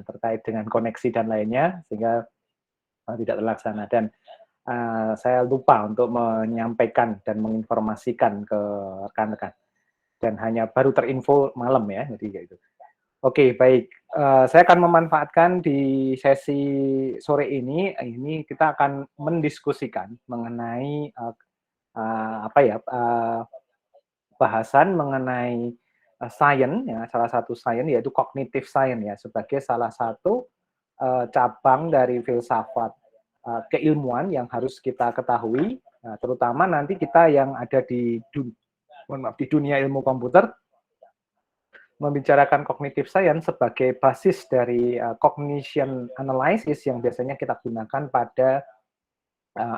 terkait dengan koneksi dan lainnya, sehingga tidak terlaksana. Dan saya lupa untuk menyampaikan dan menginformasikan ke rekan-rekan. Dan hanya baru terinfo malam ya, jadi kayak gitu. Oke, baik. Saya akan memanfaatkan di sesi sore ini kita akan mendiskusikan mengenai bahasan mengenai science, ya, salah satu science yaitu cognitive science ya, sebagai salah satu cabang dari filsafat keilmuan yang harus kita ketahui, terutama nanti kita yang ada di dunia ilmu komputer, membicarakan cognitive science sebagai basis dari cognition analysis yang biasanya kita gunakan pada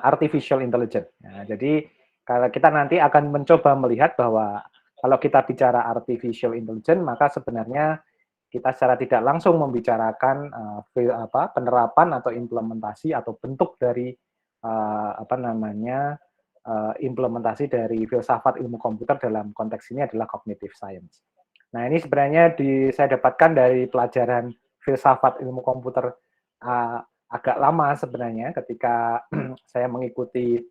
artificial intelligence. Nah, jadi kalau kita nanti akan mencoba melihat bahwa kalau kita bicara artificial intelligence, maka sebenarnya kita secara tidak langsung membicarakan penerapan atau implementasi atau bentuk dari implementasi dari filsafat ilmu komputer dalam konteks ini adalah cognitive science. Nah, ini sebenarnya saya dapatkan dari pelajaran filsafat ilmu komputer agak lama sebenarnya ketika saya mengikuti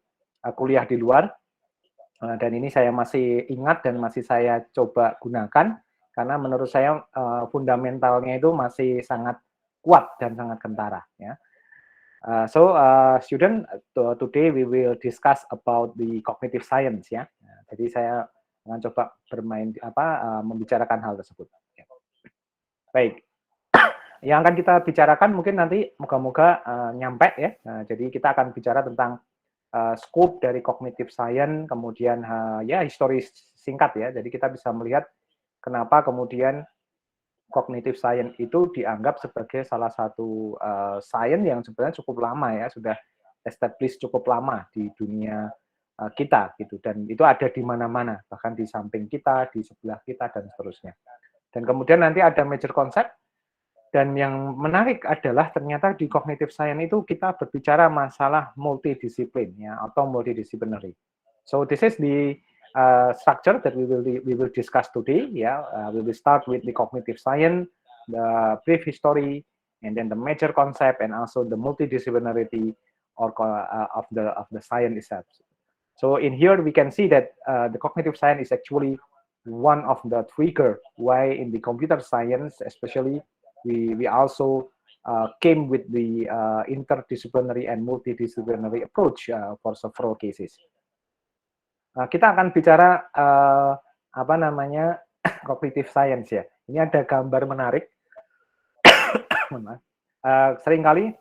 kuliah di luar, dan ini saya masih ingat dan masih saya coba gunakan karena menurut saya fundamentalnya itu masih sangat kuat dan sangat kentara ya. Student, today we will discuss about the cognitive science ya. Jadi saya akan coba membicarakan hal tersebut. Baik. Yang akan kita bicarakan mungkin nanti moga-moga nyampe ya. Jadi kita akan bicara tentang scope dari cognitive science, kemudian ya histori singkat ya. Jadi kita bisa melihat kenapa kemudian cognitive science itu dianggap sebagai salah satu science yang sebenarnya cukup lama ya, sudah established cukup lama di dunia kita gitu, dan itu ada di mana-mana, bahkan di samping kita, di sebelah kita dan seterusnya. Dan kemudian nanti ada major concept, dan yang menarik adalah ternyata di cognitive science itu kita berbicara masalah multidisiplin ya, atau multidisciplinary. So this is the structure that we will discuss today. We will start with the cognitive science, the brief history, and then the major concept, and also the multidisciplinarity of the science itself. So in here we can see that the cognitive science is actually one of the trigger why in the computer science, especially we also came with the interdisciplinary and multidisciplinary approach for several cases. Kita akan bicara cognitive science ya. Ini ada gambar menarik. Seringkali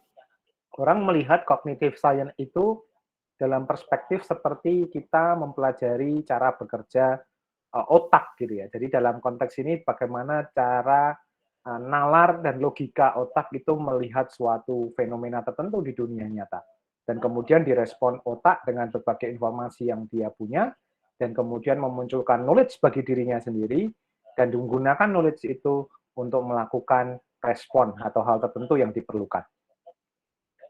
orang melihat cognitive science itu dalam perspektif seperti kita mempelajari cara bekerja otak gitu ya. Jadi dalam konteks ini bagaimana cara nalar dan logika otak itu melihat suatu fenomena tertentu di dunia nyata. Dan kemudian direspon otak dengan berbagai informasi yang dia punya, dan kemudian memunculkan knowledge bagi dirinya sendiri, dan menggunakan knowledge itu untuk melakukan respon atau hal tertentu yang diperlukan.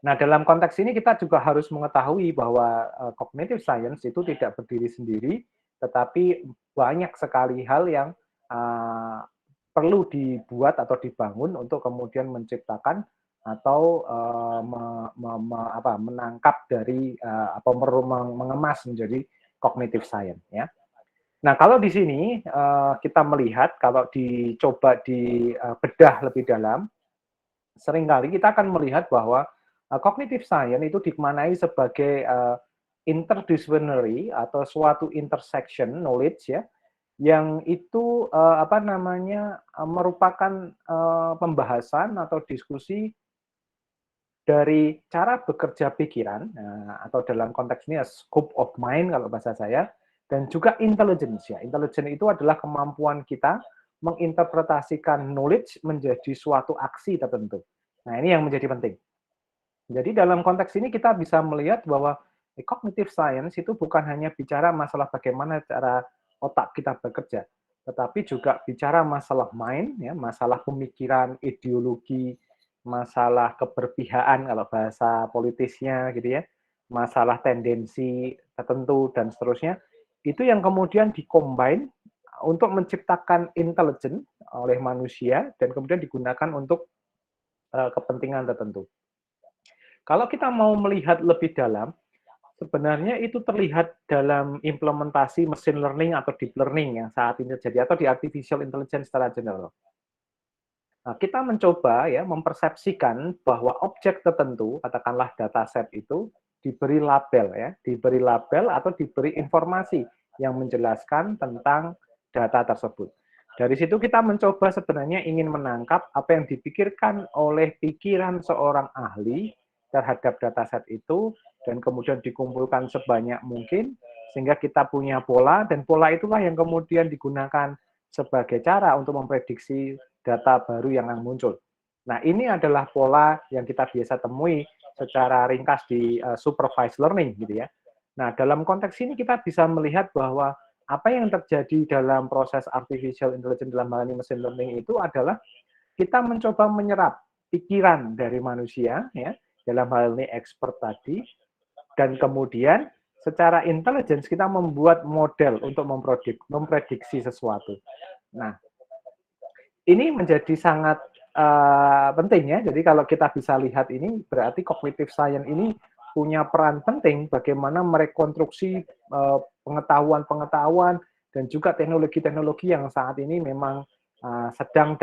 Nah, dalam konteks ini kita juga harus mengetahui bahwa cognitive science itu tidak berdiri sendiri, tetapi banyak sekali hal yang perlu dibuat atau dibangun untuk kemudian menciptakan atau menangkap dari mengemas menjadi cognitive science ya. Nah, kalau di sini kita melihat, kalau dicoba dibedah lebih dalam, seringkali kita akan melihat bahwa cognitive science itu dimaknai sebagai interdisciplinary atau suatu intersection knowledge ya, yang itu merupakan pembahasan atau diskusi dari cara bekerja pikiran, atau dalam konteks ini scope of mind kalau bahasa saya, dan juga intelligence ya. Intelligence itu adalah kemampuan kita menginterpretasikan knowledge menjadi suatu aksi tertentu. Nah, ini yang menjadi penting. Jadi dalam konteks ini kita bisa melihat bahwa cognitive science itu bukan hanya bicara masalah bagaimana cara otak kita bekerja, tetapi juga bicara masalah mind, ya, masalah pemikiran, ideologi, masalah keberpihakan kalau bahasa politisnya gitu ya, masalah tendensi tertentu dan seterusnya. Itu yang kemudian dikombin untuk menciptakan intelligence oleh manusia dan kemudian digunakan untuk kepentingan tertentu. Kalau kita mau melihat lebih dalam, sebenarnya itu terlihat dalam implementasi machine learning atau deep learning yang saat ini terjadi atau di artificial intelligence secara general. Nah, kita mencoba ya mempersepsikan bahwa objek tertentu, katakanlah dataset itu diberi label ya, diberi label atau diberi informasi yang menjelaskan tentang data tersebut. Dari situ kita mencoba sebenarnya ingin menangkap apa yang dipikirkan oleh pikiran seorang ahli terhadap dataset itu dan kemudian dikumpulkan sebanyak mungkin sehingga kita punya pola dan pola itulah yang kemudian digunakan sebagai cara untuk memprediksi data baru yang akan muncul. Nah, ini adalah pola yang kita biasa temui secara ringkas di supervised learning gitu ya. Nah, dalam konteks ini kita bisa melihat bahwa apa yang terjadi dalam proses artificial intelligence dalam hal ini machine learning itu adalah kita mencoba menyerap pikiran dari manusia ya dalam hal ini expert tadi dan kemudian secara intelligence kita membuat model untuk memprediksi sesuatu. Nah, ini menjadi sangat penting ya. Jadi kalau kita bisa lihat ini berarti cognitive science ini punya peran penting bagaimana merekonstruksi pengetahuan-pengetahuan dan juga teknologi-teknologi yang saat ini memang sedang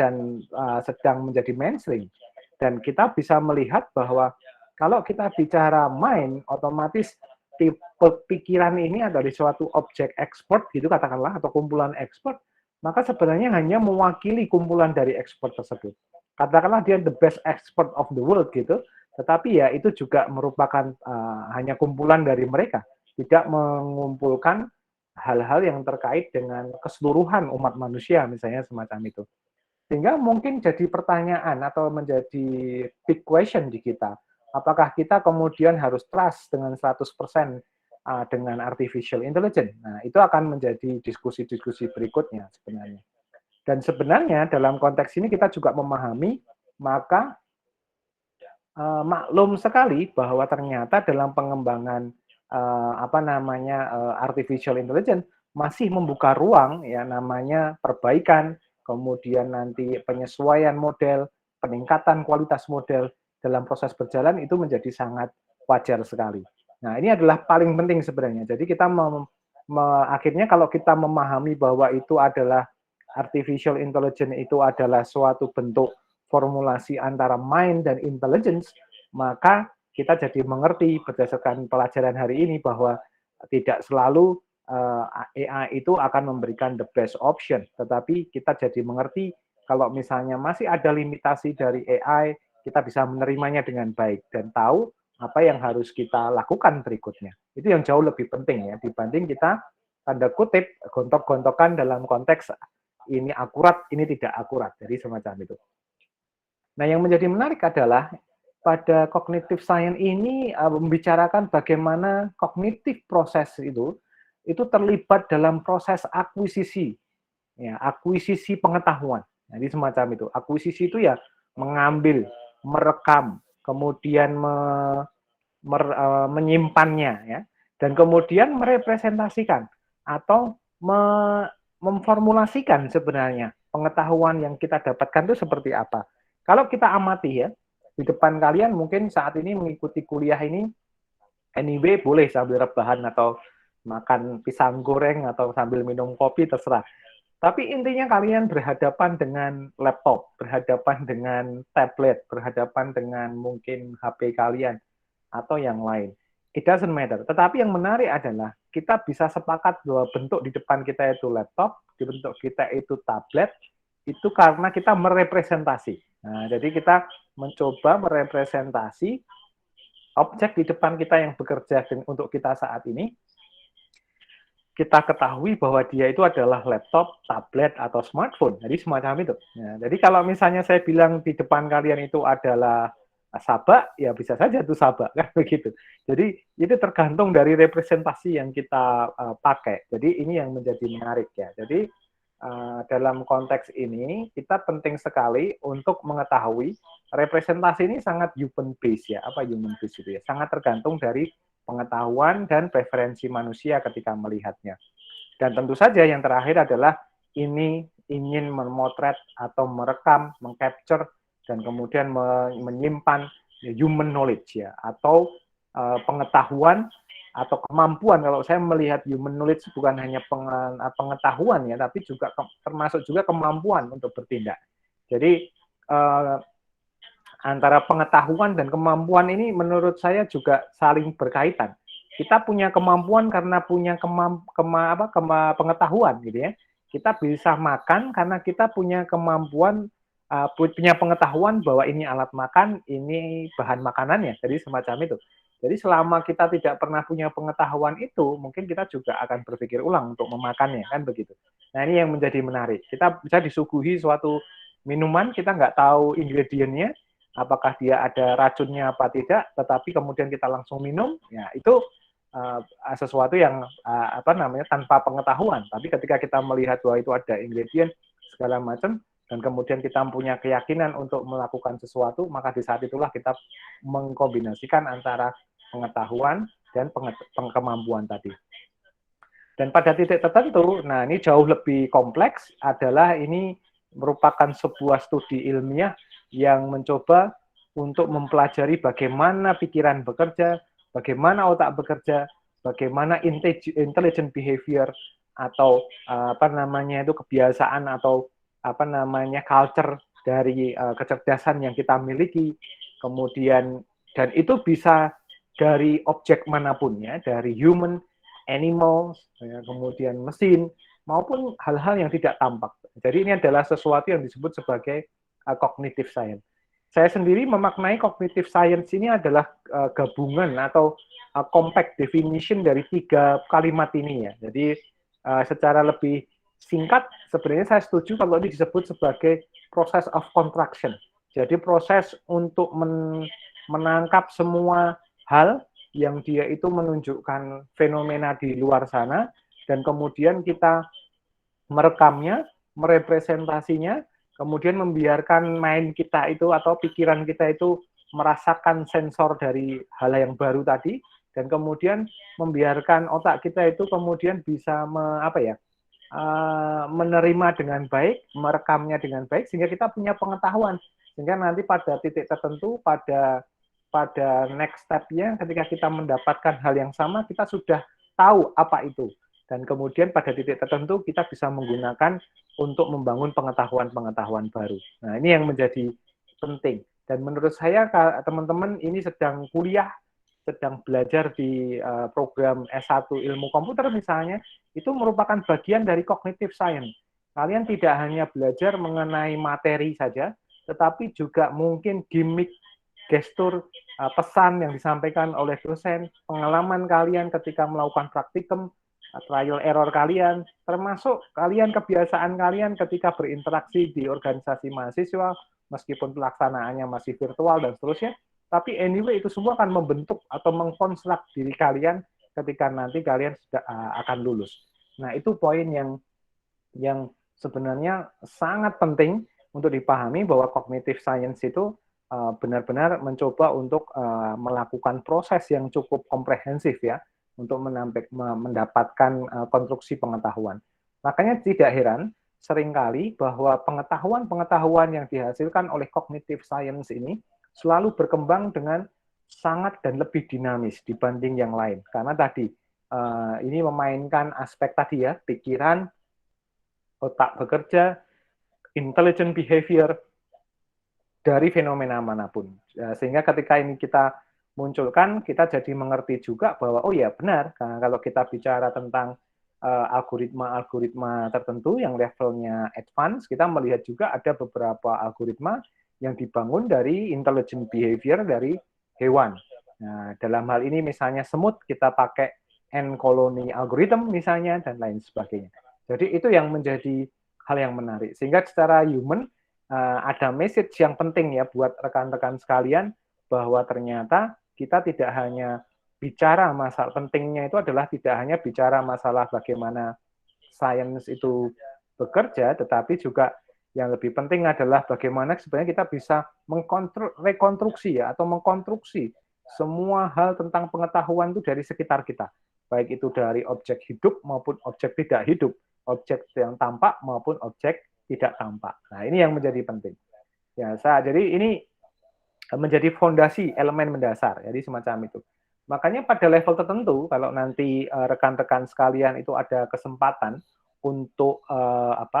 menjadi mainstream. Dan kita bisa melihat bahwa kalau kita bicara mind, otomatis tipe pikiran ini adalah suatu objek expert gitu katakanlah atau kumpulan expert, maka sebenarnya hanya mewakili kumpulan dari expert tersebut. Katakanlah dia the best expert of the world gitu, tetapi ya itu juga merupakan hanya kumpulan dari mereka, tidak mengumpulkan hal-hal yang terkait dengan keseluruhan umat manusia misalnya semacam itu. Sehingga mungkin jadi pertanyaan atau menjadi big question di kita. Apakah kita kemudian harus trust dengan 100% dengan artificial intelligence? Nah, itu akan menjadi diskusi-diskusi berikutnya sebenarnya. Dan sebenarnya dalam konteks ini kita juga memahami, maka maklum sekali bahwa ternyata dalam pengembangan artificial intelligence masih membuka ruang ya namanya perbaikan, kemudian nanti penyesuaian model, peningkatan kualitas model dalam proses berjalan itu menjadi sangat wajar sekali. Nah, ini adalah paling penting sebenarnya. Jadi kita akhirnya kalau kita memahami bahwa itu adalah artificial intelligence itu adalah suatu bentuk formulasi antara mind dan intelligence, maka kita jadi mengerti berdasarkan pelajaran hari ini bahwa tidak selalu AI itu akan memberikan the best option, tetapi kita jadi mengerti kalau misalnya masih ada limitasi dari AI, kita bisa menerimanya dengan baik dan tahu apa yang harus kita lakukan berikutnya. Itu yang jauh lebih penting ya dibanding kita tanda kutip gontok-gontokan dalam konteks ini akurat, ini tidak akurat. Jadi semacam itu. Nah, yang menjadi menarik adalah pada cognitive science ini membicarakan bagaimana kognitif proses itu terlibat dalam proses akuisisi, ya, akuisisi pengetahuan. Jadi semacam itu. Akuisisi itu ya mengambil, merekam, kemudian menyimpannya, ya, dan kemudian merepresentasikan atau memformulasikan sebenarnya pengetahuan yang kita dapatkan itu seperti apa. Kalau kita amati ya, di depan kalian mungkin saat ini mengikuti kuliah ini, anyway boleh sambil rebahan atau makan pisang goreng atau sambil minum kopi, terserah. Tapi intinya kalian berhadapan dengan laptop, berhadapan dengan tablet, berhadapan dengan mungkin HP kalian, atau yang lain. It doesn't matter. Tetapi yang menarik adalah kita bisa sepakat bahwa bentuk di depan kita itu laptop, di bentuk kita itu tablet, itu karena kita merepresentasi. Nah, jadi kita mencoba merepresentasi objek di depan kita yang bekerja untuk kita saat ini. Kita ketahui bahwa dia itu adalah laptop, tablet, atau smartphone. Jadi semacam itu. Nah, jadi kalau misalnya saya bilang di depan kalian itu adalah sabak, ya bisa saja itu sabak, kan begitu. Jadi itu tergantung dari representasi yang kita pakai. Jadi ini yang menjadi menarik ya. Jadi dalam konteks ini kita penting sekali untuk mengetahui representasi ini sangat human based ya. Apa human based itu ya? Sangat tergantung dari pengetahuan dan preferensi manusia ketika melihatnya. Dan tentu saja yang terakhir adalah ini ingin memotret atau merekam, mengcapture dan kemudian menyimpan human knowledge ya, atau pengetahuan atau kemampuan. Kalau saya melihat human knowledge bukan hanya pengetahuan ya, tapi juga termasuk juga kemampuan untuk bertindak. Jadi antara pengetahuan dan kemampuan ini menurut saya juga saling berkaitan. Kita punya kemampuan karena punya pengetahuan gitu ya. Kita bisa makan karena kita punya kemampuan, punya pengetahuan bahwa ini alat makan, ini bahan makanannya. Jadi semacam itu. Jadi selama kita tidak pernah punya pengetahuan itu, mungkin kita juga akan berpikir ulang untuk memakannya, kan begitu. Nah ini yang menjadi menarik. Kita bisa disuguhi suatu minuman, kita nggak tahu ingredientnya, apakah dia ada racunnya apa tidak, tetapi kemudian kita langsung minum, ya itu sesuatu yang tanpa pengetahuan. Tapi ketika kita melihat bahwa itu ada ingredient segala macam, dan kemudian kita punya keyakinan untuk melakukan sesuatu, maka di saat itulah kita mengkombinasikan antara pengetahuan dan kemampuan tadi. Dan pada titik tertentu, nah ini jauh lebih kompleks, adalah ini merupakan sebuah studi ilmiah yang mencoba untuk mempelajari bagaimana pikiran bekerja, bagaimana otak bekerja, bagaimana intelligent behavior atau kebiasaan atau culture dari kecerdasan yang kita miliki, kemudian dan itu bisa dari objek manapun ya, dari human, animals, ya, kemudian mesin, maupun hal-hal yang tidak tampak. Jadi ini adalah sesuatu yang disebut sebagai cognitive science. Saya sendiri memaknai cognitive science ini adalah gabungan atau compact definition dari 3 kalimat ini ya. Jadi secara lebih singkat, sebenarnya saya setuju kalau ini disebut sebagai process of contraction. Jadi proses untuk menangkap semua hal yang dia itu menunjukkan fenomena di luar sana, dan kemudian kita merekamnya, merepresentasinya, kemudian membiarkan mind kita itu atau pikiran kita itu merasakan sensor dari hal yang baru tadi, dan kemudian membiarkan otak kita itu kemudian bisa menerima dengan baik, merekamnya dengan baik, sehingga kita punya pengetahuan. Sehingga nanti pada titik tertentu, pada next step-nya, ketika kita mendapatkan hal yang sama, kita sudah tahu apa itu. Dan kemudian pada titik tertentu, kita bisa menggunakan untuk membangun pengetahuan-pengetahuan baru. Nah, ini yang menjadi penting. Dan menurut saya, teman-teman ini sedang kuliah, sedang belajar di program S1 ilmu komputer misalnya, itu merupakan bagian dari cognitive science. Kalian tidak hanya belajar mengenai materi saja, tetapi juga mungkin gimmick, gestur, pesan yang disampaikan oleh dosen, pengalaman kalian ketika melakukan praktikum, trial error kalian, termasuk kebiasaan kalian ketika berinteraksi di organisasi mahasiswa, meskipun pelaksanaannya masih virtual dan seterusnya, tapi anyway itu semua akan membentuk atau mengkonstruk diri kalian ketika nanti kalian sudah akan lulus. Nah, itu poin yang sebenarnya sangat penting untuk dipahami, bahwa cognitive science itu benar-benar mencoba untuk melakukan proses yang cukup komprehensif ya, untuk mendapatkan konstruksi pengetahuan. Makanya tidak heran seringkali bahwa pengetahuan-pengetahuan yang dihasilkan oleh cognitive science ini selalu berkembang dengan sangat dan lebih dinamis dibanding yang lain. Karena tadi ini memainkan aspek tadi ya, pikiran, otak bekerja, intelligent behavior dari fenomena manapun. Sehingga ketika ini kita munculkan, kita jadi mengerti juga bahwa oh ya benar, kalau kita bicara tentang algoritma-algoritma tertentu yang levelnya advance, kita melihat juga ada beberapa algoritma yang dibangun dari intelligent behavior dari hewan. Nah, dalam hal ini misalnya semut, kita pakai N-colony algorithm misalnya, dan lain sebagainya. Jadi itu yang menjadi hal yang menarik. Sehingga secara human, ada message yang penting ya buat rekan-rekan sekalian, bahwa ternyata kita tidak hanya bicara masalah, pentingnya itu adalah tidak hanya bicara masalah bagaimana sains itu bekerja, tetapi juga yang lebih penting adalah bagaimana sebenarnya kita bisa rekonstruksi ya, atau mengkonstruksi semua hal tentang pengetahuan itu dari sekitar kita, baik itu dari objek hidup maupun objek tidak hidup, objek yang tampak maupun objek tidak tampak. Nah, ini yang menjadi penting. Biasa. Jadi ini menjadi fondasi elemen mendasar, jadi semacam itu. Makanya pada level tertentu, kalau nanti rekan-rekan sekalian itu ada kesempatan untuk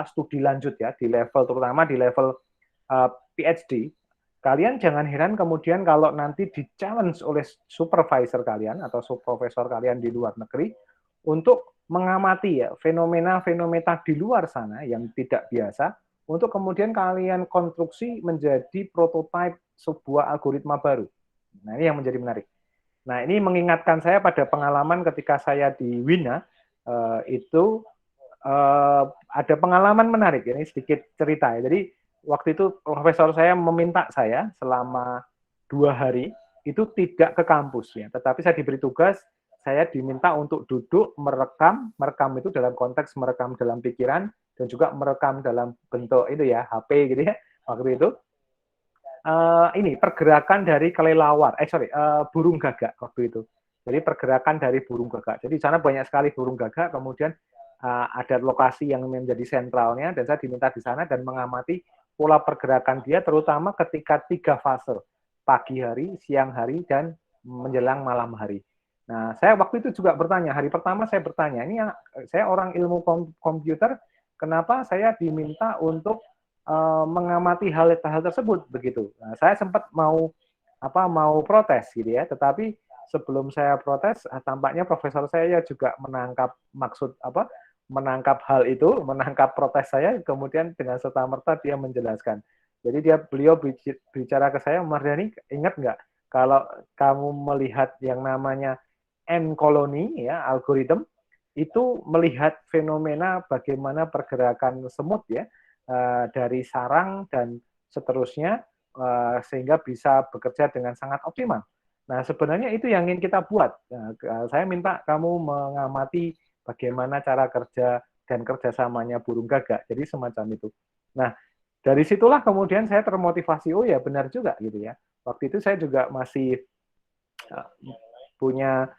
studi lanjut ya di level terutama di level PhD, kalian jangan heran kemudian kalau nanti di-challenge oleh supervisor kalian atau supervisor kalian di luar negeri untuk mengamati ya fenomena-fenomena di luar sana yang tidak biasa untuk kemudian kalian konstruksi menjadi prototipe sebuah algoritma baru. Nah, ini yang menjadi menarik. Nah, ini mengingatkan saya pada pengalaman ketika saya di Wina, itu ada pengalaman menarik, ini sedikit cerita ya. Jadi, waktu itu profesor saya meminta saya selama 2 hari itu tidak ke kampus ya, tetapi saya diberi tugas, saya diminta untuk duduk merekam itu dalam konteks merekam dalam pikiran dan juga merekam dalam bentuk itu ya HP gitu ya waktu itu ini pergerakan dari kelelawar burung gagak waktu itu. Jadi pergerakan dari burung gagak. Jadi di sana banyak sekali burung gagak, kemudian ada lokasi yang menjadi sentralnya dan saya diminta di sana dan mengamati pola pergerakan dia terutama ketika 3 fase, pagi hari, siang hari dan menjelang malam hari. Nah, saya waktu itu juga bertanya, hari pertama saya bertanya, ini saya orang ilmu komputer, kenapa saya diminta untuk mengamati hal tersebut begitu. Nah, saya sempat mau protes gitu ya, tetapi sebelum saya protes, tampaknya profesor saya juga menangkap menangkap hal itu, menangkap protes saya, kemudian dengan serta-merta dia menjelaskan. Jadi beliau bicara ke saya, Mardhani, ingat nggak kalau kamu melihat yang namanya N koloni ya, algoritma itu melihat fenomena bagaimana pergerakan semut ya dari sarang dan seterusnya sehingga bisa bekerja dengan sangat optimal. Nah, sebenarnya itu yang ingin kita buat. Nah, saya minta kamu mengamati bagaimana cara kerja dan kerjasamanya burung gagak. Jadi semacam itu. Nah, dari situlah kemudian saya termotivasi, oh ya benar juga gitu ya. Waktu itu saya juga masih punya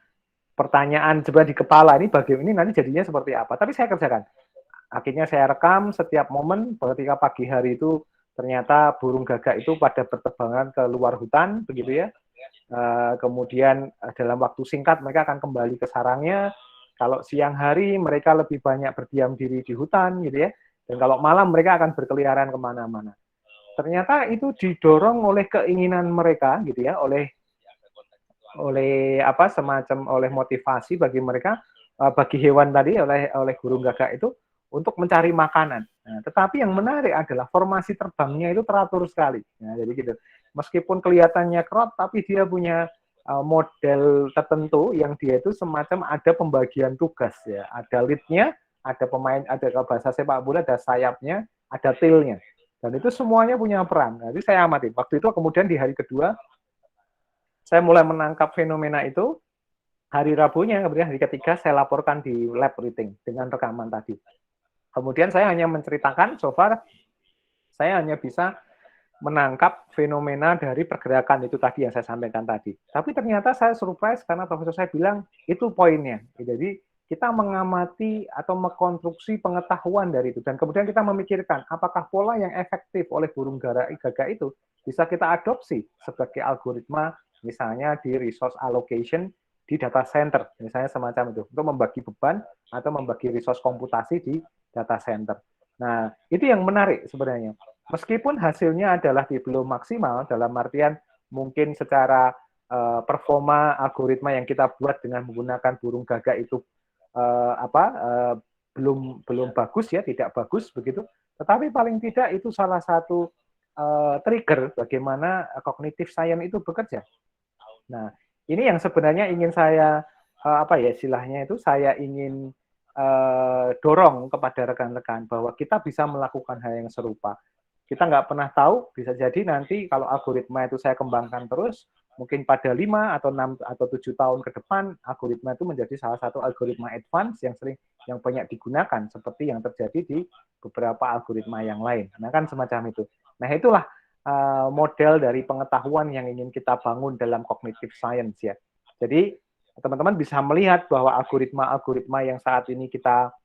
pertanyaan coba di kepala ini bagaimana ini nanti jadinya seperti apa. Tapi saya kerjakan. Akhirnya saya rekam setiap momen ketika pagi hari itu ternyata burung gagak itu pada berterbangan ke luar hutan begitu ya. Kemudian dalam waktu singkat mereka akan kembali ke sarangnya. Kalau siang hari mereka lebih banyak berdiam diri di hutan gitu ya. Dan kalau malam mereka akan berkeliaran kemana-mana. Ternyata itu didorong oleh keinginan mereka gitu ya, oleh semacam oleh motivasi bagi mereka bagi hewan tadi oleh burung gagak itu untuk mencari makanan. Nah, tetapi yang menarik adalah formasi terbangnya itu teratur sekali. Nah, jadi gitu. Meskipun kelihatannya kerap, tapi dia punya model tertentu yang dia itu semacam ada pembagian tugas ya. Ada lead-nya, ada pemain, ada bahasa sepak bola, ada sayapnya, ada tail-nya. Dan itu semuanya punya peran. Jadi saya amati. Waktu itu kemudian di hari kedua saya mulai menangkap fenomena itu. Hari Rabunya, kemudian hari ketiga saya laporkan di lab reading dengan rekaman tadi. Kemudian saya hanya menceritakan, so far saya hanya bisa menangkap fenomena dari pergerakan itu tadi yang saya sampaikan tadi. Tapi ternyata saya surprise karena profesor saya bilang itu poinnya. Jadi kita mengamati atau mengkonstruksi pengetahuan dari itu dan kemudian kita memikirkan apakah pola yang efektif oleh burung gagak itu bisa kita adopsi sebagai algoritma misalnya di resource allocation di data center, misalnya semacam itu, untuk membagi beban atau membagi resource komputasi di data center. Nah, itu yang menarik sebenarnya. Meskipun hasilnya adalah belum maksimal, dalam artian mungkin secara performa algoritma yang kita buat dengan menggunakan burung gagak itu belum bagus ya, tidak bagus begitu. Tetapi paling tidak itu salah satu trigger bagaimana cognitive science itu bekerja. Nah, ini yang sebenarnya ingin saya istilahnya itu saya ingin dorong kepada rekan-rekan bahwa kita bisa melakukan hal yang serupa. Kita nggak pernah tahu, bisa jadi nanti kalau algoritma itu saya kembangkan terus, mungkin pada 5 atau 6 atau 7 tahun ke depan, algoritma itu menjadi salah satu algoritma advance yang banyak digunakan, seperti yang terjadi di beberapa algoritma yang lain. Nah, kan semacam itu. Nah, itulah model dari pengetahuan yang ingin kita bangun dalam cognitive science ya. Jadi teman-teman bisa melihat bahwa algoritma-algoritma yang saat ini kita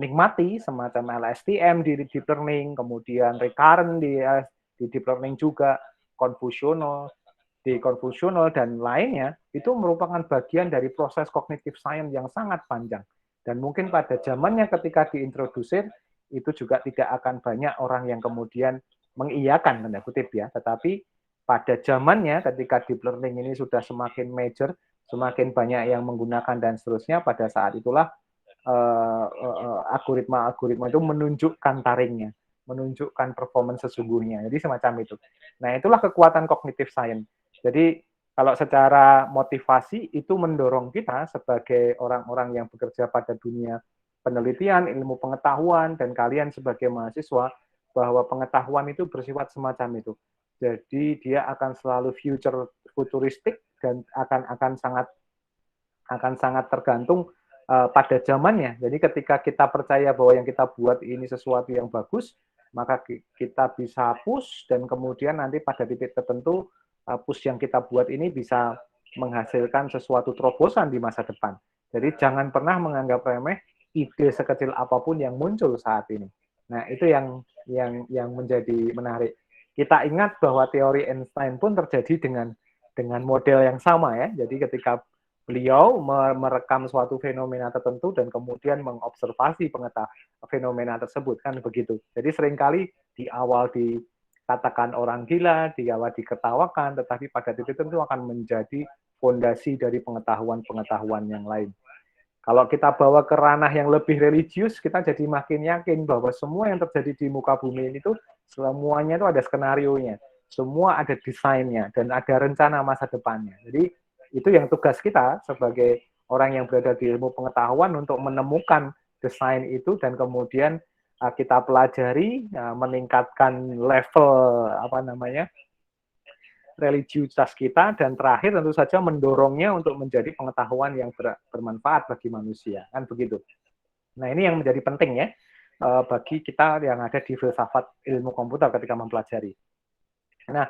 nikmati semacam LSTM di deep learning, kemudian recurrent di deep learning juga, convolutional, dan lainnya, itu merupakan bagian dari proses cognitive science yang sangat panjang. Dan mungkin pada zamannya ketika diintrodusir, itu juga tidak akan banyak orang yang kemudian mengiyakan, tanda kutip ya. Tetapi pada zamannya ketika deep learning ini sudah semakin major, semakin banyak yang menggunakan dan seterusnya, pada saat itulah algoritma-algoritma itu menunjukkan taringnya, menunjukkan performance sesungguhnya. Jadi semacam itu. Nah, itulah kekuatan cognitive science. Jadi kalau secara motivasi itu mendorong kita sebagai orang-orang yang bekerja pada dunia penelitian, ilmu pengetahuan, dan kalian sebagai mahasiswa, bahwa pengetahuan itu bersifat semacam itu. Jadi dia akan selalu futuristik dan akan sangat tergantung pada zamannya. Jadi ketika kita percaya bahwa yang kita buat ini sesuatu yang bagus, maka kita bisa push dan kemudian nanti pada titik tertentu push yang kita buat ini bisa menghasilkan sesuatu terobosan di masa depan. Jadi jangan pernah menganggap remeh ide sekecil apapun yang muncul saat ini. Nah, itu yang menjadi menarik. Kita ingat bahwa teori Einstein pun terjadi dengan model yang sama ya. Jadi ketika beliau merekam suatu fenomena tertentu dan kemudian mengobservasi fenomena tersebut, kan begitu. Jadi seringkali di awal dikatakan orang gila, di awal diketawakan, tetapi pada titik tertentu akan menjadi fondasi dari pengetahuan-pengetahuan yang lain. Kalau kita bawa ke ranah yang lebih religius, kita jadi makin yakin bahwa semua yang terjadi di muka bumi ini tuh semuanya itu ada skenarionya, semua ada desainnya dan ada rencana masa depannya. Jadi itu yang tugas kita sebagai orang yang berada di ilmu pengetahuan untuk menemukan desain itu dan kemudian kita pelajari, meningkatkan level religiusitas kita, dan terakhir tentu saja mendorongnya untuk menjadi pengetahuan yang bermanfaat bagi manusia, kan begitu. Nah, ini yang menjadi penting ya bagi kita yang ada di filsafat ilmu komputer ketika mempelajari. Nah,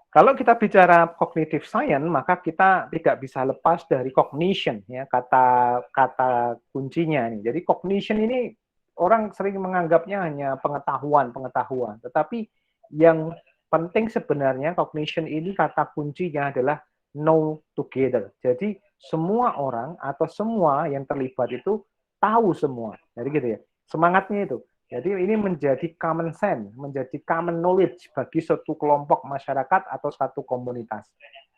kalau kita bicara cognitive science, maka kita tidak bisa lepas dari cognition ya, kata kuncinya nih. Jadi cognition ini orang sering menganggapnya hanya pengetahuan, tetapi yang penting sebenarnya cognition ini kata kuncinya adalah know together. Jadi semua orang atau semua yang terlibat itu tahu semua. Jadi gitu ya. Semangatnya itu. Jadi ini menjadi common sense, menjadi common knowledge bagi suatu kelompok masyarakat atau satu komunitas.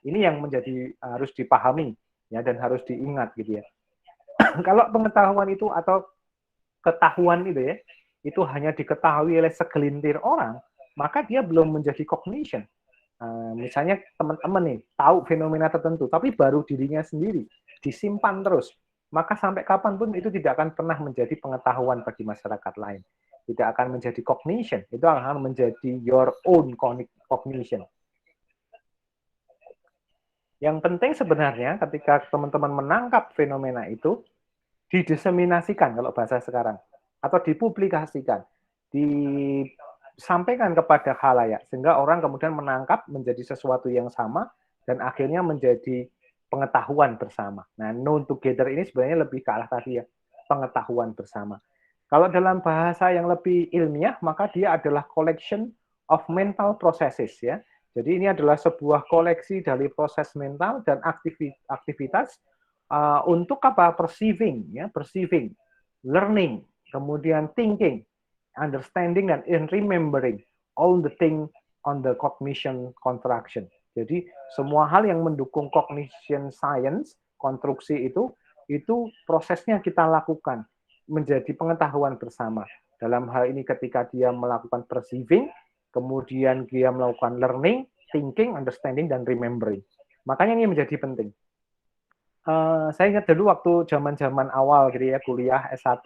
Ini yang menjadi harus dipahami ya dan harus diingat gitu ya. Kalau pengetahuan itu atau ketahuan itu ya, itu hanya diketahui oleh segelintir orang, maka dia belum menjadi cognition. Misalnya teman-teman nih tahu fenomena tertentu, tapi baru dirinya sendiri disimpan terus, maka sampai kapanpun itu tidak akan pernah menjadi pengetahuan bagi masyarakat lain. Tidak akan menjadi cognition, itu akan menjadi your own cognition. Yang penting sebenarnya ketika teman-teman menangkap fenomena itu, didiseminasikan kalau bahasa sekarang, atau dipublikasikan, disampaikan kepada khalayak, sehingga orang kemudian menangkap menjadi sesuatu yang sama, dan akhirnya menjadi pengetahuan bersama. Nah, know together ini sebenarnya lebih ke arah tadi ya, pengetahuan bersama. Kalau dalam bahasa yang lebih ilmiah, maka dia adalah collection of mental processes ya. Jadi ini adalah sebuah koleksi dari proses mental dan aktivitas untuk apa? Perceiving ya, perceiving, learning, kemudian thinking, understanding, dan remembering all the thing on the cognition construction. Jadi semua hal yang mendukung cognition science, konstruksi itu prosesnya kita lakukan menjadi pengetahuan bersama. Dalam hal ini ketika dia melakukan perceiving, kemudian dia melakukan learning, thinking, understanding, dan remembering. Makanya ini menjadi penting. Saya ingat dulu waktu zaman-zaman awal gitu ya, kuliah S1,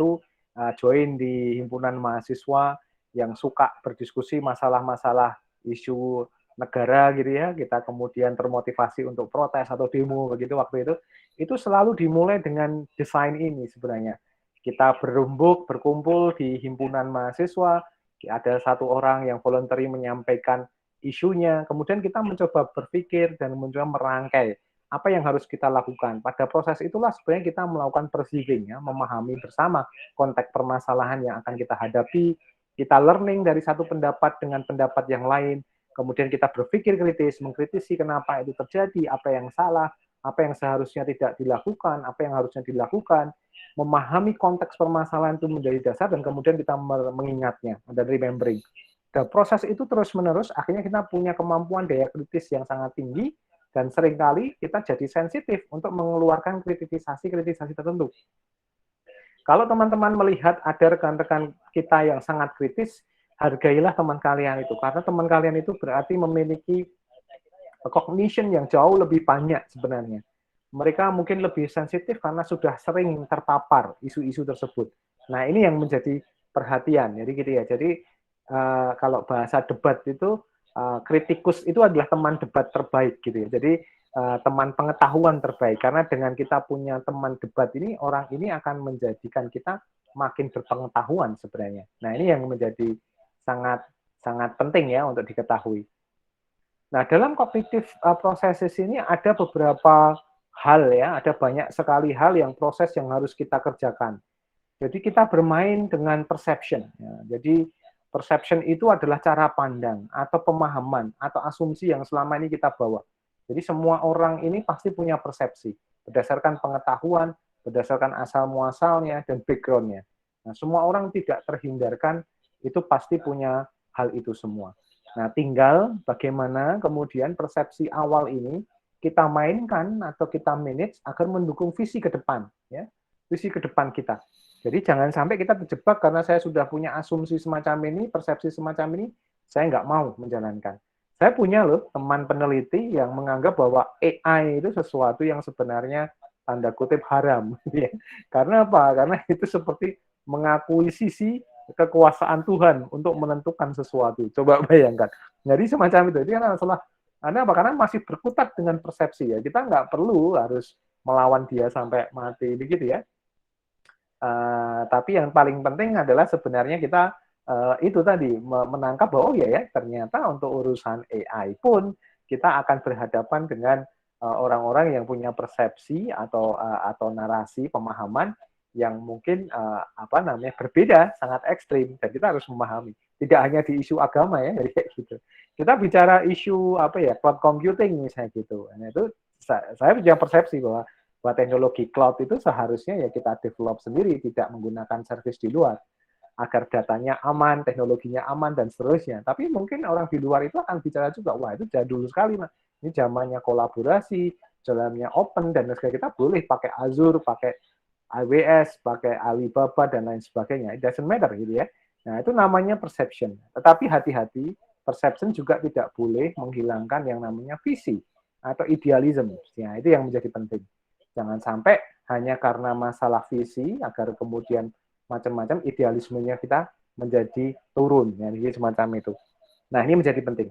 join di himpunan mahasiswa yang suka berdiskusi masalah-masalah isu negara gitu ya, kita kemudian termotivasi untuk protes atau demo begitu waktu itu selalu dimulai dengan desain ini sebenarnya. Kita berkumpul di himpunan mahasiswa, ada satu orang yang voluntary menyampaikan isunya, kemudian kita mencoba berpikir dan mencoba merangkai apa yang harus kita lakukan. Pada proses itulah sebenarnya kita melakukan perceiving, ya, memahami bersama konteks permasalahan yang akan kita hadapi, kita learning dari satu pendapat dengan pendapat yang lain, kemudian kita berpikir kritis, mengkritisi kenapa itu terjadi, apa yang salah, apa yang seharusnya tidak dilakukan, apa yang harusnya dilakukan, memahami konteks permasalahan itu menjadi dasar, dan kemudian kita mengingatnya, dan remembering. Dan proses itu terus-menerus, akhirnya kita punya kemampuan daya kritis yang sangat tinggi, dan seringkali kita jadi sensitif untuk mengeluarkan kritisasi-kritisasi tertentu. Kalau teman-teman melihat ada rekan-rekan kita yang sangat kritis, hargailah teman kalian itu, karena teman kalian itu berarti memiliki cognition yang jauh lebih banyak sebenarnya. Mereka mungkin lebih sensitif karena sudah sering terpapar isu-isu tersebut. Nah, ini yang menjadi perhatian. Jadi gitu ya. Jadi kalau bahasa debat itu kritikus itu adalah teman debat terbaik gitu ya. Jadi teman pengetahuan terbaik, karena dengan kita punya teman debat ini, orang ini akan menjadikan kita makin berpengetahuan sebenarnya. Nah, ini yang menjadi sangat sangat penting ya untuk diketahui. Nah, dalam cognitive processes ini ada beberapa hal ya, ada banyak sekali hal yang proses yang harus kita kerjakan. Jadi kita bermain dengan perception. Ya. Jadi perception itu adalah cara pandang atau pemahaman atau asumsi yang selama ini kita bawa. Jadi semua orang ini pasti punya persepsi berdasarkan pengetahuan, berdasarkan asal muasalnya dan backgroundnya. Nah, semua orang tidak terhindarkan itu pasti punya hal itu semua. Nah, tinggal bagaimana kemudian persepsi awal ini kita mainkan atau kita manage agar mendukung visi ke depan, ya, visi ke depan kita. Jadi jangan sampai kita terjebak karena saya sudah punya asumsi semacam ini, persepsi semacam ini, saya nggak mau menjalankan. Saya punya loh teman peneliti yang menganggap bahwa AI itu sesuatu yang sebenarnya tanda kutip haram. Karena apa? Karena itu seperti mengakuisisi kekuasaan Tuhan untuk menentukan sesuatu. Coba bayangkan. Jadi semacam itu. Jadi kan masalah, karena masih berkutat dengan persepsi ya. Kita nggak perlu harus melawan dia sampai mati begitu ya. Tapi yang paling penting adalah sebenarnya kita itu tadi menangkap bahwa oh ya ternyata untuk urusan AI pun kita akan berhadapan dengan orang-orang yang punya persepsi atau narasi pemahaman yang mungkin berbeda, sangat ekstrim, dan kita harus memahami. Tidak hanya di isu agama ya, jadi kayak gitu. Kita bicara isu cloud computing misalnya gitu. Nah, itu saya punya persepsi bahwa teknologi cloud itu seharusnya ya kita develop sendiri, tidak menggunakan service di luar, agar datanya aman, teknologinya aman, dan seterusnya. Tapi mungkin orang di luar itu akan bicara juga, wah itu jadul sekali, Mas. Ini zamannya kolaborasi, jalannya open, dan segala kita boleh pakai Azure, pakai AWS, pakai Alibaba, dan lain sebagainya. It doesn't matter gitu ya. Nah, itu namanya perception. Tetapi hati-hati, perception juga tidak boleh menghilangkan yang namanya visi atau idealism. Ya, itu yang menjadi penting. Jangan sampai hanya karena masalah visi, agar kemudian macam-macam idealismenya kita menjadi turun. Ya, jadi semacam itu. Nah, ini menjadi penting.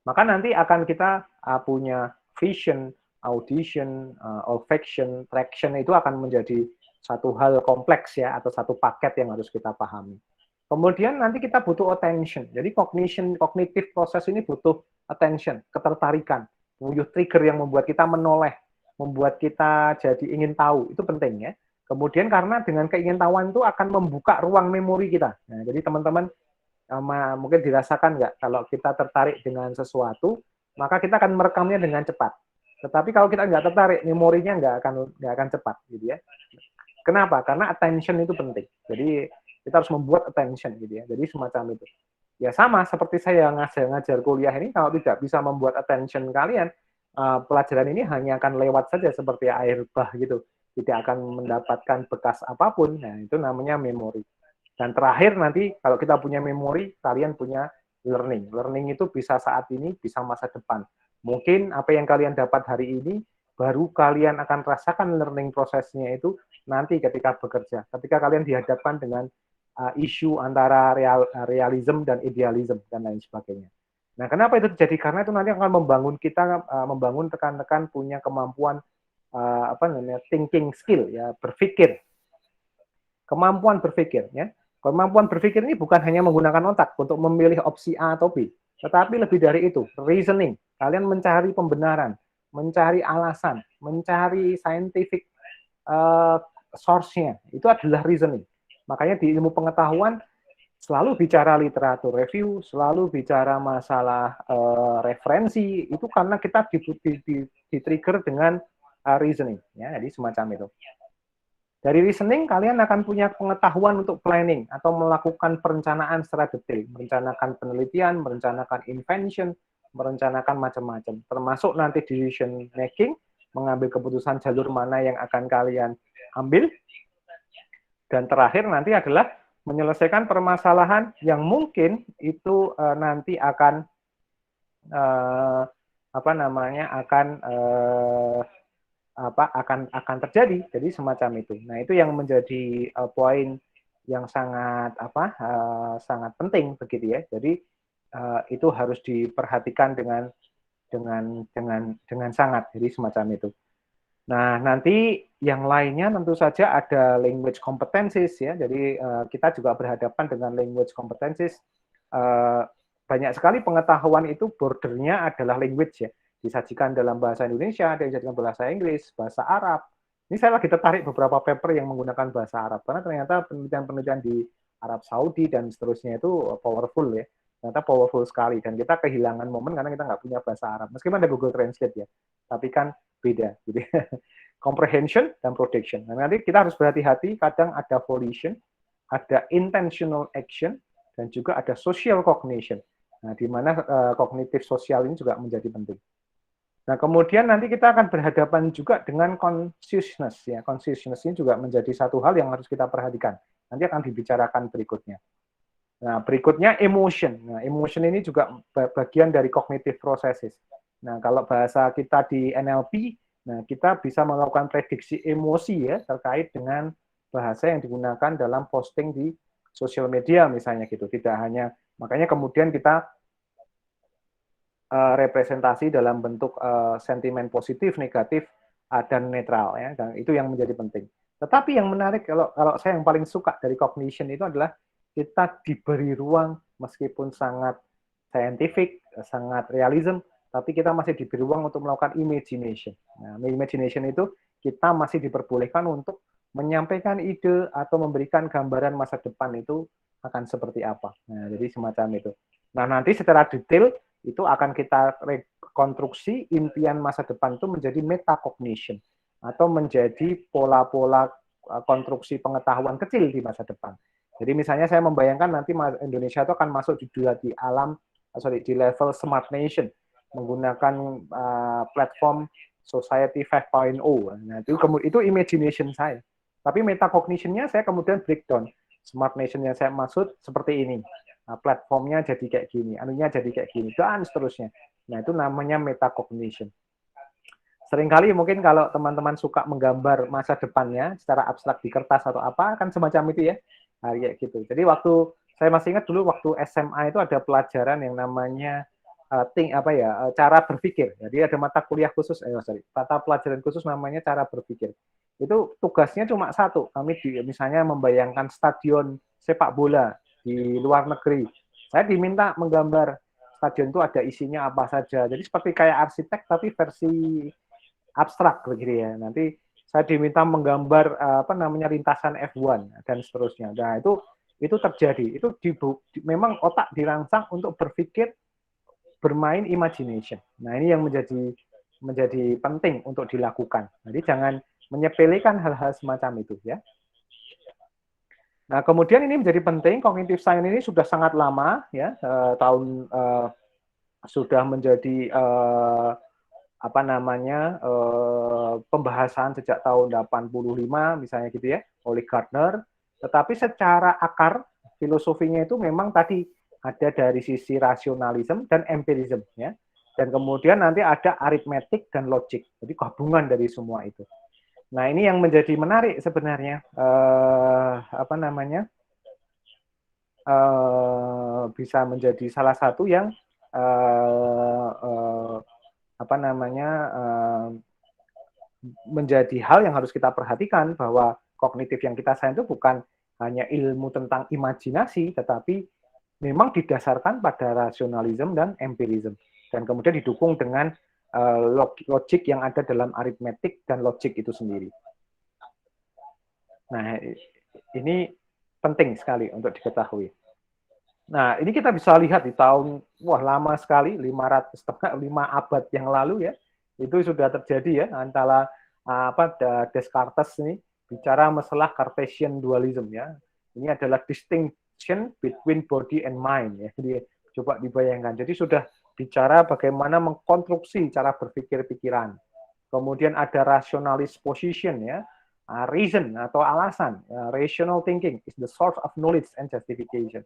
Maka nanti akan kita punya vision, audition, olfaction, traction, itu akan menjadi satu hal kompleks ya, atau satu paket yang harus kita pahami. Kemudian nanti kita butuh attention. Jadi cognitive proses ini butuh attention, ketertarikan, butuh trigger yang membuat kita menoleh, membuat kita jadi ingin tahu. Itu penting ya. Kemudian karena dengan keingintahuan itu akan membuka ruang memori kita. Nah, jadi teman-teman mungkin dirasakan nggak, kalau kita tertarik dengan sesuatu, maka kita akan merekamnya dengan cepat. Tetapi kalau kita nggak tertarik, memorinya nggak akan cepat, gitu ya. Kenapa? Karena attention itu penting. Jadi kita harus membuat attention, gitu ya. Jadi semacam itu. Ya sama seperti saya ngajar kuliah ini, kalau tidak bisa membuat attention kalian, pelajaran ini hanya akan lewat saja seperti air bah gitu. Tidak akan mendapatkan bekas apapun. Nah, itu namanya memori. Dan terakhir nanti kalau kita punya memori, kalian punya learning. Learning itu bisa saat ini, bisa masa depan. Mungkin apa yang kalian dapat hari ini, baru kalian akan rasakan learning prosesnya itu nanti ketika bekerja. Ketika kalian dihadapkan dengan isu antara realism dan idealism dan lain sebagainya. Nah, kenapa itu terjadi? Karena itu nanti akan membangun kita, membangun rekan-rekan punya kemampuan thinking skill ya, berpikir. Kemampuan berpikir ya. Kemampuan berpikir ini bukan hanya menggunakan otak untuk memilih opsi A atau B, tetapi lebih dari itu, reasoning. Kalian mencari pembenaran, mencari alasan, mencari scientific source-nya. Itu adalah reasoning. Makanya di ilmu pengetahuan, selalu bicara literatur review, selalu bicara masalah referensi, itu karena kita di-trigger dengan reasoning, ya, jadi semacam itu. Dari listening, kalian akan punya pengetahuan untuk planning atau melakukan perencanaan secara detail, merencanakan penelitian, merencanakan invention, merencanakan macam-macam, termasuk nanti decision making, mengambil keputusan jalur mana yang akan kalian ambil, dan terakhir nanti adalah menyelesaikan permasalahan yang mungkin itu nanti akan akan terjadi, jadi semacam itu. Nah, itu yang menjadi poin yang sangat sangat penting begitu ya. Jadi itu harus diperhatikan dengan sangat, jadi semacam itu. Nah, nanti yang lainnya tentu saja ada language competencies ya. Jadi kita juga berhadapan dengan language competencies. Banyak sekali pengetahuan itu bordernya adalah language ya. Disajikan dalam bahasa Indonesia, ada yang disajikan bahasa Inggris, bahasa Arab. Ini saya lagi tertarik beberapa paper yang menggunakan bahasa Arab, karena ternyata penelitian-penelitian di Arab Saudi dan seterusnya itu powerful ya. Ternyata powerful sekali, dan kita kehilangan momen karena kita nggak punya bahasa Arab. Meskipun ada Google Translate ya, tapi kan beda. Jadi comprehension dan prediction. Nah, nanti kita harus berhati-hati, kadang ada volition, ada intentional action, dan juga ada social cognition. Nah, di mana kognitif sosial ini juga menjadi penting. Nah, kemudian nanti kita akan berhadapan juga dengan consciousness ya. Consciousness ini juga menjadi satu hal yang harus kita perhatikan. Nanti akan dibicarakan berikutnya. Nah, berikutnya emotion. Nah, emotion ini juga bagian dari cognitive processes. Nah, kalau bahasa kita di NLP, nah kita bisa melakukan prediksi emosi ya terkait dengan bahasa yang digunakan dalam posting di sosial media misalnya gitu. Tidak hanya, makanya kemudian kita representasi dalam bentuk sentimen positif, negatif, dan netral ya, dan itu yang menjadi penting. Tetapi yang menarik kalau saya yang paling suka dari cognition itu adalah kita diberi ruang meskipun sangat scientific, sangat realism, tapi kita masih diberi ruang untuk melakukan imagination. Nah, imagination itu kita masih diperbolehkan untuk menyampaikan ide atau memberikan gambaran masa depan itu akan seperti apa. Nah, jadi semacam itu. Nah, nanti secara detail itu akan kita rekonstruksi impian masa depan itu menjadi metacognition atau menjadi pola-pola konstruksi pengetahuan kecil di masa depan. Jadi misalnya saya membayangkan nanti Indonesia itu akan masuk di level smart nation menggunakan platform society 5.0. Nah, itu imagination saya. Tapi metacognition-nya saya kemudian breakdown. Smart nation yang saya maksud seperti ini. Nah, platformnya jadi kayak gini, anunya jadi kayak gini, dan seterusnya. Nah, itu namanya metacognition. Seringkali mungkin kalau teman-teman suka menggambar masa depannya secara abstrak di kertas atau apa, kan semacam itu ya. Nah, kayak gitu. Jadi waktu saya masih ingat dulu waktu SMA itu ada pelajaran yang namanya cara berpikir. Jadi ada mata kuliah khusus, mata pelajaran khusus namanya cara berpikir. Itu tugasnya cuma satu. Kami misalnya membayangkan stadion sepak bola di luar negeri. Saya diminta menggambar stadion itu ada isinya apa saja. Jadi seperti kayak arsitek tapi versi abstrak begitu ya. Nanti saya diminta menggambar lintasan F1 dan seterusnya. Nah, itu terjadi. Itu memang otak dirangsang untuk berpikir, bermain imagination. Nah, ini yang menjadi penting untuk dilakukan. Jadi jangan menyepelekan hal-hal semacam itu ya. Nah, kemudian ini menjadi penting, cognitive science ini sudah sangat lama ya, sudah menjadi pembahasan sejak tahun 85 misalnya gitu ya, oleh Gardner. Tetapi secara akar filosofinya itu memang tadi ada dari sisi rasionalisme dan empirisme ya. Dan kemudian nanti ada aritmetik dan logik. Jadi gabungan dari semua itu. Nah, ini yang menjadi menarik sebenarnya bisa menjadi salah satu yang menjadi hal yang harus kita perhatikan, bahwa kognitif yang kita sayang itu bukan hanya ilmu tentang imajinasi, tetapi memang didasarkan pada rasionalisme dan empirisme, dan kemudian didukung dengan logik yang ada dalam aritmetik dan logik itu sendiri. Nah, ini penting sekali untuk diketahui. Nah, ini kita bisa lihat di tahun, wah lama sekali, 5 abad yang lalu ya, itu sudah terjadi ya, antara Descartes ini bicara masalah Cartesian dualism ya. Ini adalah distinction between body and mind ya. Jadi coba dibayangkan. Jadi sudah bicara bagaimana mengkonstruksi cara berpikir pikiran. Kemudian ada rationalist position ya, reason atau alasan. Rational thinking is the source of knowledge and justification.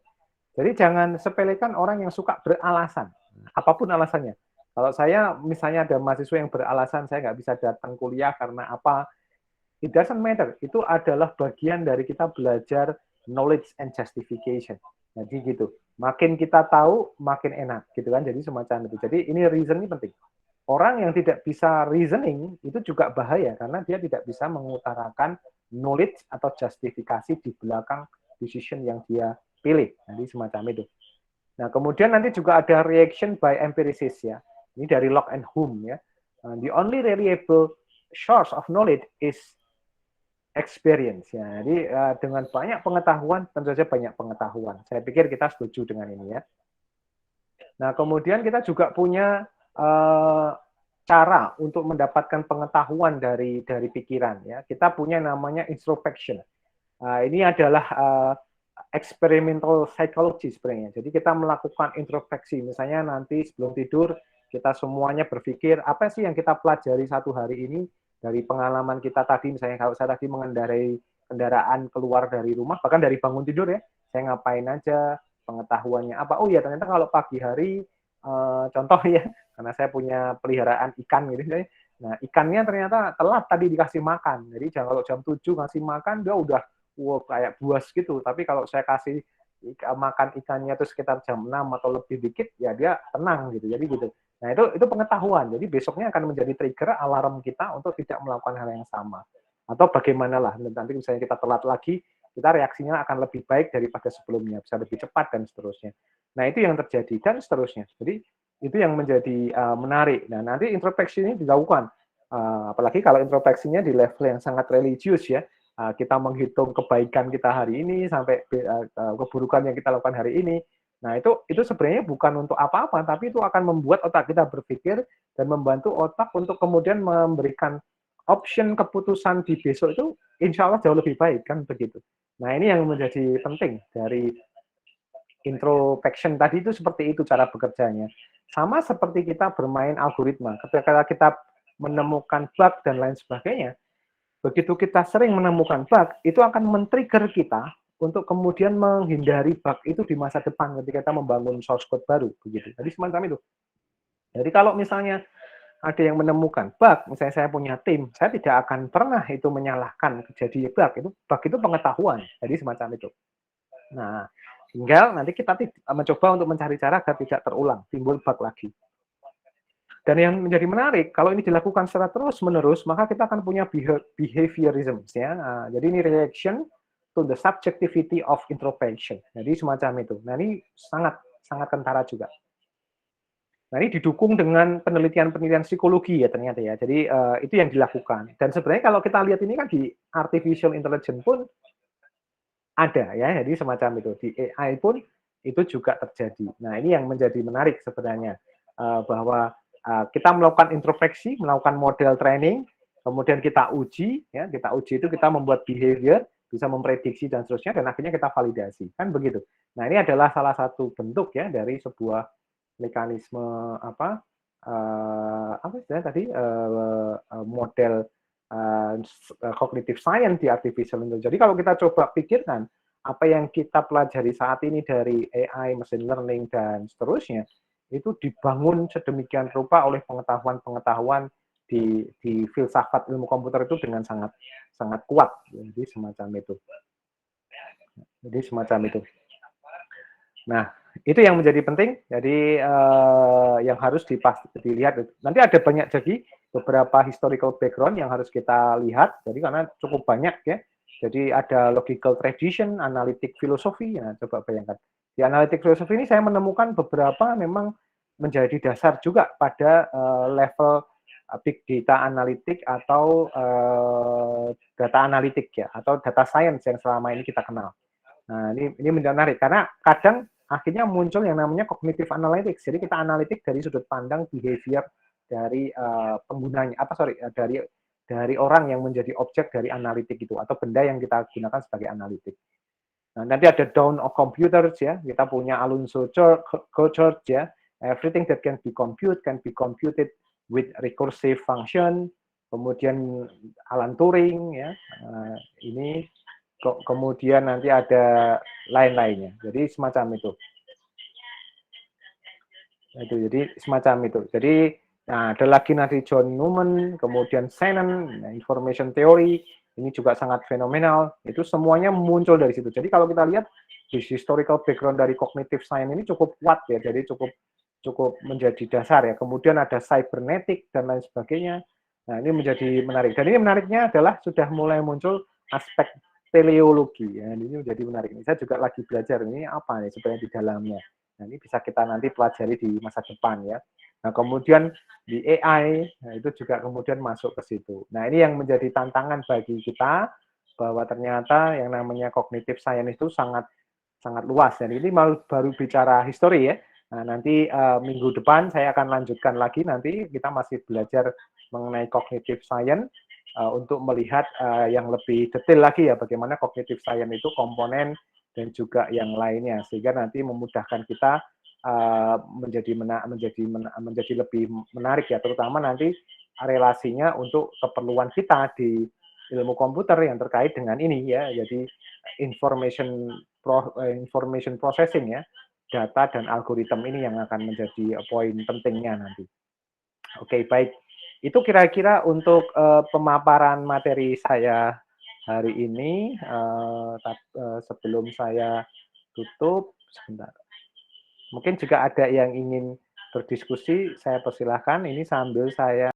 Jadi jangan sepelekan orang yang suka beralasan, apapun alasannya. Kalau saya misalnya ada mahasiswa yang beralasan saya nggak bisa datang kuliah karena apa, it doesn't matter. Itu adalah bagian dari kita belajar knowledge and justification. Jadi gitu. Makin kita tahu, makin enak, gitu kan. Jadi semacam itu. Jadi ini reason ini penting. Orang yang tidak bisa reasoning itu juga bahaya karena dia tidak bisa mengutarakan knowledge atau justifikasi di belakang decision yang dia pilih. Nanti semacam itu. Nah, kemudian nanti juga ada reaction by empiricist ya. Ini dari Locke and Hume ya. The only reliable source of knowledge is experience ya. Jadi dengan banyak pengetahuan, tentu saja banyak pengetahuan. Saya pikir kita setuju dengan ini ya. Nah, kemudian kita juga punya cara untuk mendapatkan pengetahuan dari pikiran ya. Kita punya namanya introspection. Ini adalah experimental psychology sebenarnya. Jadi kita melakukan introspeksi. Misalnya nanti sebelum tidur kita semuanya berpikir apa sih yang kita pelajari satu hari ini dari pengalaman kita tadi. Misalnya kalau saya tadi mengendarai kendaraan keluar dari rumah, bahkan dari bangun tidur ya, saya ngapain aja, pengetahuannya apa. Oh ya ternyata kalau pagi hari, contoh ya, karena saya punya peliharaan ikan gitu. Nah ikannya ternyata telat tadi dikasih makan. Jadi kalau jam 7 ngasih makan, dia udah kayak buas gitu. Tapi kalau saya kasih makan ikannya itu sekitar jam 6 atau lebih dikit, ya dia tenang gitu. Jadi gitu. Nah, itu pengetahuan. Jadi besoknya akan menjadi trigger alarm kita untuk tidak melakukan hal yang sama. Atau bagaimana lah, nanti misalnya kita telat lagi, kita reaksinya akan lebih baik daripada sebelumnya, bisa lebih cepat dan seterusnya. Nah, itu yang terjadi dan seterusnya. Jadi itu yang menjadi menarik. Nah, nanti introspeksi ini dilakukan. Apalagi kalau introspeksinya di level yang sangat religius ya, kita menghitung kebaikan kita hari ini sampai keburukan yang kita lakukan hari ini. Nah, itu sebenarnya bukan untuk apa-apa, tapi itu akan membuat otak kita berpikir dan membantu otak untuk kemudian memberikan option keputusan di besok itu insya Allah jauh lebih baik, kan begitu. Nah, ini yang menjadi penting dari introspection tadi itu seperti itu cara bekerjanya. Sama seperti kita bermain algoritma. Ketika kita menemukan bug dan lain sebagainya, begitu kita sering menemukan bug, itu akan men-trigger kita untuk kemudian menghindari bug itu di masa depan ketika kita membangun source code baru. Begitu. Jadi semacam itu. Jadi kalau misalnya ada yang menemukan bug, misalnya saya punya tim, saya tidak akan pernah itu menyalahkan kejadian bug. Bug itu pengetahuan. Jadi semacam itu. Nah, tinggal nanti kita mencoba untuk mencari cara agar tidak terulang, timbul bug lagi. Dan yang menjadi menarik, kalau ini dilakukan secara terus-menerus, maka kita akan punya behaviorism. Ya. Jadi ini reaction to the subjectivity of introspection. Jadi semacam itu. Nah ini sangat kentara juga. Nah ini didukung dengan penelitian-penelitian psikologi ya ternyata ya. Jadi itu yang dilakukan. Dan sebenarnya kalau kita lihat ini kan di artificial intelligence pun ada ya. Jadi semacam itu. Di AI pun itu juga terjadi. Nah ini yang menjadi menarik sebenarnya. Bahwa kita melakukan introspeksi, melakukan model training, kemudian kita uji, ya kita uji itu kita membuat behavior, bisa memprediksi dan seterusnya, dan akhirnya kita validasi, kan begitu. Nah ini adalah salah satu bentuk ya dari sebuah mekanisme apa istilahnya tadi model cognitive science di artificial intelligence. Jadi kalau kita coba pikirkan apa yang kita pelajari saat ini dari AI, machine learning dan seterusnya, itu dibangun sedemikian rupa oleh pengetahuan-pengetahuan di filsafat ilmu komputer itu dengan sangat kuat. Jadi semacam itu. Nah, itu yang menjadi penting. Jadi yang harus dilihat. Nanti ada banyak jadi beberapa historical background yang harus kita lihat. Jadi karena cukup banyak ya. Jadi ada logical tradition, analitik filosofi. Nah, coba bayangkan. Di analitik filosofi ini saya menemukan beberapa memang menjadi dasar juga pada level big data analitik atau data analitik ya, atau data science yang selama ini kita kenal. Nah, ini menarik karena kadang akhirnya muncul yang namanya cognitive analytics. Jadi kita analitik dari sudut pandang behavior dari penggunanya, dari orang yang menjadi objek dari analitik itu, atau benda yang kita gunakan sebagai analitik. Nah, nanti ada dawn of computers ya, kita punya Alonzo Church ya, everything that can be computed with recursive function. Kemudian Alan Turing ya, ini kemudian nanti ada lain-lainnya. Jadi semacam itu. Jadi semacam itu. Jadi nah, ada lagi nanti John Newman, kemudian Shannon, information theory, ini juga sangat fenomenal. Itu semuanya muncul dari situ. Jadi kalau kita lihat di historical background dari cognitive science ini cukup kuat ya, jadi cukup menjadi dasar ya. Kemudian ada cybernetic dan lain sebagainya. Nah, ini menjadi menarik. Dan ini menariknya adalah sudah mulai muncul aspek teleologi ya. Ini menjadi menarik. Saya juga lagi belajar ini apa nih sebenarnya di dalamnya. Nah, ini bisa kita nanti pelajari di masa depan ya. Nah, kemudian di AI, nah itu juga kemudian masuk ke situ. Nah, ini yang menjadi tantangan bagi kita bahwa ternyata yang namanya cognitive science itu sangat sangat luas. Dan ini baru bicara histori ya. Nah, nanti minggu depan saya akan lanjutkan lagi, nanti kita masih belajar mengenai cognitive science untuk melihat yang lebih detail lagi ya, bagaimana cognitive science itu komponen dan juga yang lainnya, sehingga nanti memudahkan kita menjadi lebih menarik ya, terutama nanti relasinya untuk keperluan kita di ilmu komputer yang terkait dengan ini ya, jadi information processing ya, data dan algoritma ini yang akan menjadi poin pentingnya nanti. Oke, baik. Itu kira-kira untuk pemaparan materi saya hari ini. Sebelum saya tutup, sebentar. Mungkin jika ada yang ingin berdiskusi, saya persilahkan. Ini sambil saya